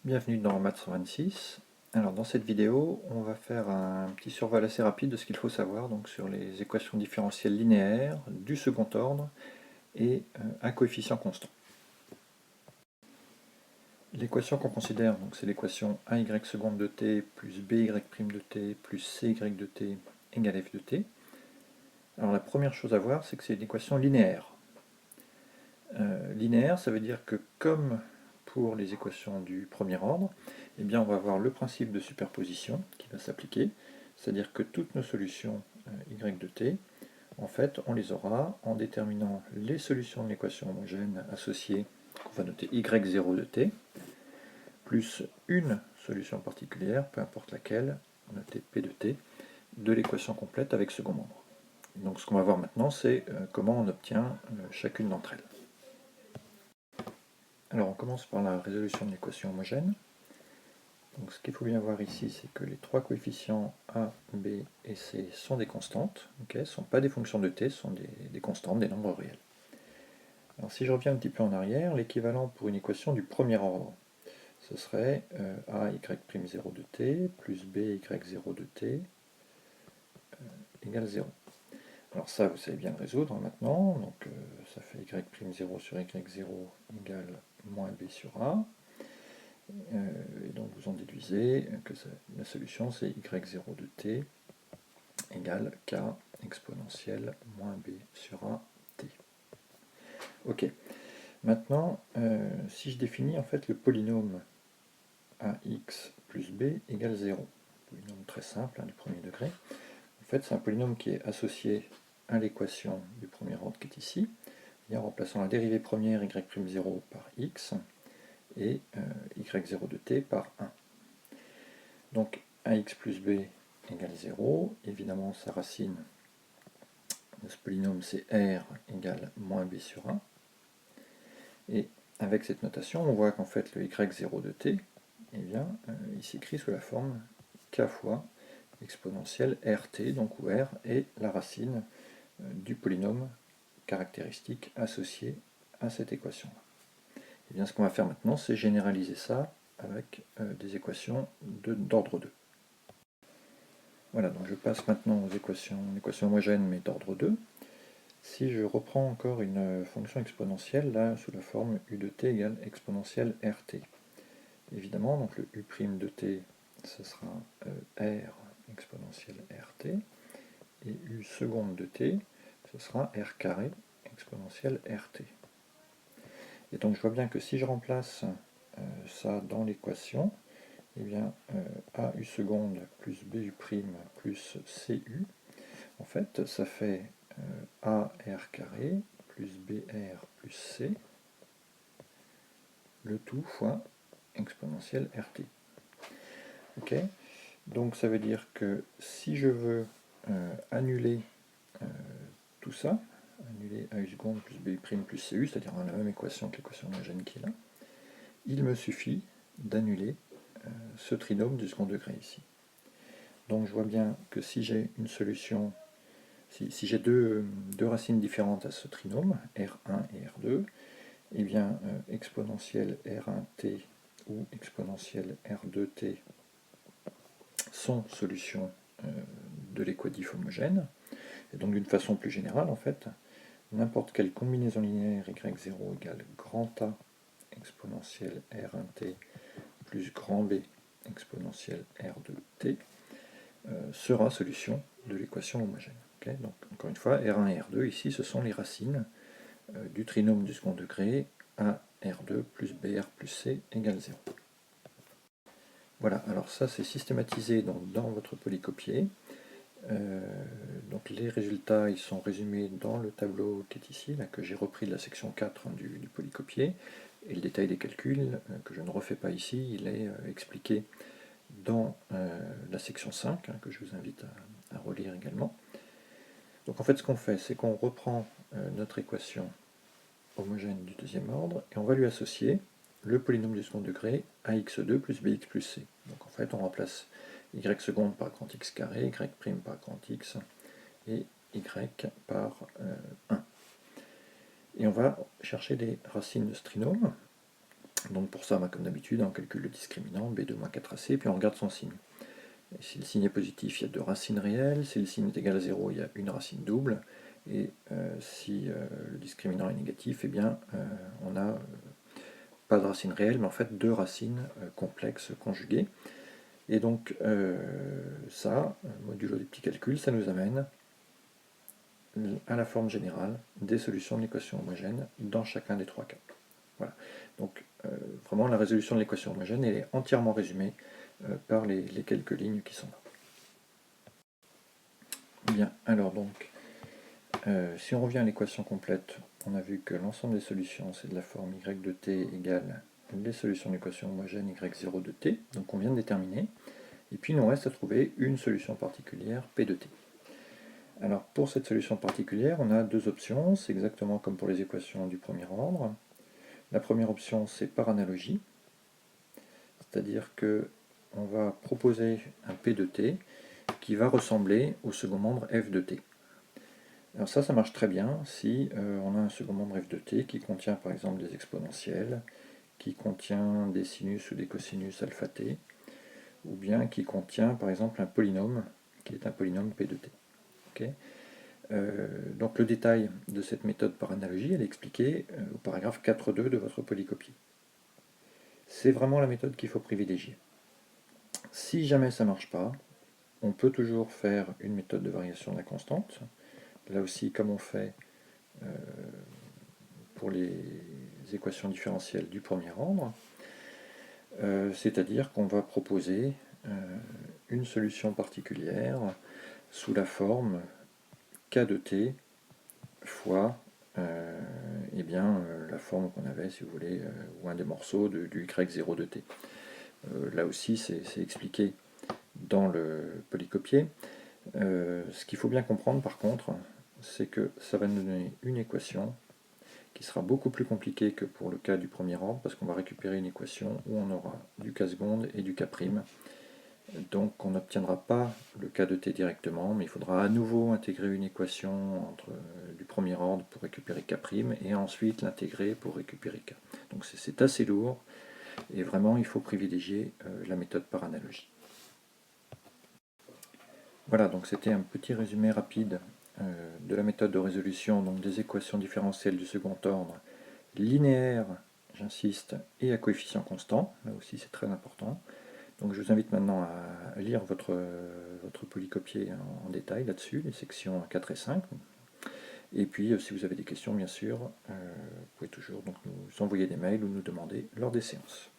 Bienvenue dans Maths 126. Alors dans cette vidéo, on va faire un petit survol assez rapide de ce qu'il faut savoir donc sur les équations différentielles linéaires du second ordre et un coefficient constant. L'équation qu'on considère, c'est l'équation ay seconde de t plus by' de t plus cy de t égale f de t. Alors la première chose à voir, c'est que c'est une équation linéaire. Linéaire, ça veut dire que comme pour les équations du premier ordre, eh bien on va avoir le principe de superposition qui va s'appliquer, c'est-à-dire que toutes nos solutions y de t, en fait, on les aura en déterminant les solutions de l'équation homogène associée, qu'on va noter y0 de t, plus une solution particulière, peu importe laquelle, notée p de t, de l'équation complète avec second membre. Donc ce qu'on va voir maintenant, c'est comment on obtient chacune d'entre elles. Alors on commence par la résolution de l'équation homogène. Donc ce qu'il faut bien voir ici, c'est que les trois coefficients a, b et c sont des constantes, ce ne sont pas des fonctions de t, ce sont des constantes, des nombres réels. Alors si je reviens un petit peu en arrière, l'équivalent pour une équation du premier ordre, ce serait ay'0 de t plus by'0 de t égale 0. Alors ça, vous savez bien le résoudre maintenant, donc ça fait y'0 sur y0 égale moins b sur a. Et donc vous en déduisez que la solution c'est y0 de t égale k exponentielle moins b sur a t. Ok, maintenant si je définis en fait le polynôme ax plus b égale 0, polynôme très simple du premier degré, en fait c'est un polynôme qui est associé à l'équation du premier ordre qui est ici, et en remplaçant la dérivée première y'0 par x, et y0 de t par 1. Donc ax plus b égale 0, évidemment sa racine de ce polynôme c'est r égale moins b sur 1. Et avec cette notation, on voit qu'en fait le y0 de t, eh bien, il s'écrit sous la forme k fois exponentielle rt, donc où r est la racine du polynôme caractéristique associé à cette équation-là. Et bien ce qu'on va faire maintenant, c'est généraliser ça avec des équations d'ordre 2. Voilà, donc je passe maintenant aux équations homogènes mais d'ordre 2. Si je reprends encore une fonction exponentielle, là, sous la forme u de t égale exponentielle rt. Évidemment, donc le u' de t, ce sera r exponentielle rt, et u seconde de t, ce sera r carré exponentielle rt. Et donc je vois bien que si je remplace ça dans l'équation, eh bien a u seconde plus b u' plus c u, en fait ça fait a r carré plus br plus c, le tout fois exponentielle rt. Ok, donc ça veut dire que si je veux annuler tout ça, annuler a u seconde plus b u' plus c u, c'est-à-dire la même équation que l'équation homogène qui est là, il me suffit d'annuler ce trinôme du second degré ici. Donc je vois bien que si j'ai une solution, si j'ai deux racines différentes à ce trinôme, R1 et R2, eh bien exponentielle R1t ou exponentielle R2t sont solutions de l'équadif homogène. Et donc d'une façon plus générale, en fait, n'importe quelle combinaison linéaire y0 égale grand A exponentielle R1t plus grand B exponentielle R2t sera solution de l'équation homogène. Okay, donc encore une fois, R1 et R2, ici, ce sont les racines du trinôme du second degré à R2 plus BR plus C égale 0. Voilà, alors ça c'est systématisé donc, dans votre polycopier. Donc les résultats ils sont résumés dans le tableau qui est ici, là, que j'ai repris de la section 4 du polycopier, et le détail des calculs, que je ne refais pas ici, il est expliqué dans la section 5, que je vous invite à relire également. Donc en fait ce qu'on fait, c'est qu'on reprend notre équation homogène du deuxième ordre, et on va lui associer le polynôme du second degré ax2 plus bx plus c. Donc en fait on remplace y seconde par grand x carré, y' par grand x, et y par 1. Et on va chercher des racines de ce trinôme. Donc pour ça, comme d'habitude, on calcule le discriminant, b2 moins 4ac, puis on regarde son signe. Et si le signe est positif, il y a deux racines réelles, si le signe est égal à 0, il y a une racine double, et si le discriminant est négatif, eh bien on n'a pas de racine réelle, mais en fait deux racines complexes conjuguées. Et donc ça, modulo des petits calculs, ça nous amène à la forme générale des solutions de l'équation homogène dans chacun des trois cas. Voilà. Donc vraiment la résolution de l'équation homogène elle est entièrement résumée par les quelques lignes qui sont là. Bien, alors donc, si on revient à l'équation complète, on a vu que l'ensemble des solutions c'est de la forme y de t égale les solutions de l'équation homogène y0 de t, donc on vient de déterminer, et puis il nous reste à trouver une solution particulière p de t. Alors pour cette solution particulière, on a deux options, c'est exactement comme pour les équations du premier ordre. La première option c'est par analogie, c'est-à-dire que on va proposer un p de t qui va ressembler au second membre f de t. Alors ça marche très bien si on a un second membre f de t qui contient par exemple des exponentielles, qui contient des sinus ou des cosinus alpha t, ou bien qui contient par exemple un polynôme qui est un polynôme p de t. Okay, donc le détail de cette méthode par analogie, elle est expliquée au paragraphe 4.2 de votre polycopier. C'est vraiment la méthode qu'il faut privilégier. Si jamais ça ne marche pas, on peut toujours faire une méthode de variation de la constante. Là aussi, comme on fait pour les équations différentielles du premier ordre, c'est-à-dire qu'on va proposer une solution particulière sous la forme k de t fois la forme qu'on avait, si vous voulez, ou un des morceaux du y0 de t. Là aussi, c'est expliqué dans le polycopier. Ce qu'il faut bien comprendre, par contre, c'est que ça va nous donner une équation qui sera beaucoup plus compliquée que pour le cas du premier ordre, parce qu'on va récupérer une équation où on aura du k seconde et du k'. Donc on n'obtiendra pas le k de t directement, mais il faudra à nouveau intégrer une équation du premier ordre pour récupérer k', et ensuite l'intégrer pour récupérer k. Donc c'est assez lourd, et vraiment il faut privilégier la méthode par analogie. Voilà, donc c'était un petit résumé rapide de la méthode de résolution donc des équations différentielles du second ordre, linéaires, j'insiste, et à coefficient constant. Là aussi c'est très important. Donc je vous invite maintenant à lire votre polycopier en détail là-dessus, les sections 4 et 5. Et puis si vous avez des questions, bien sûr, vous pouvez toujours donc nous envoyer des mails ou nous demander lors des séances.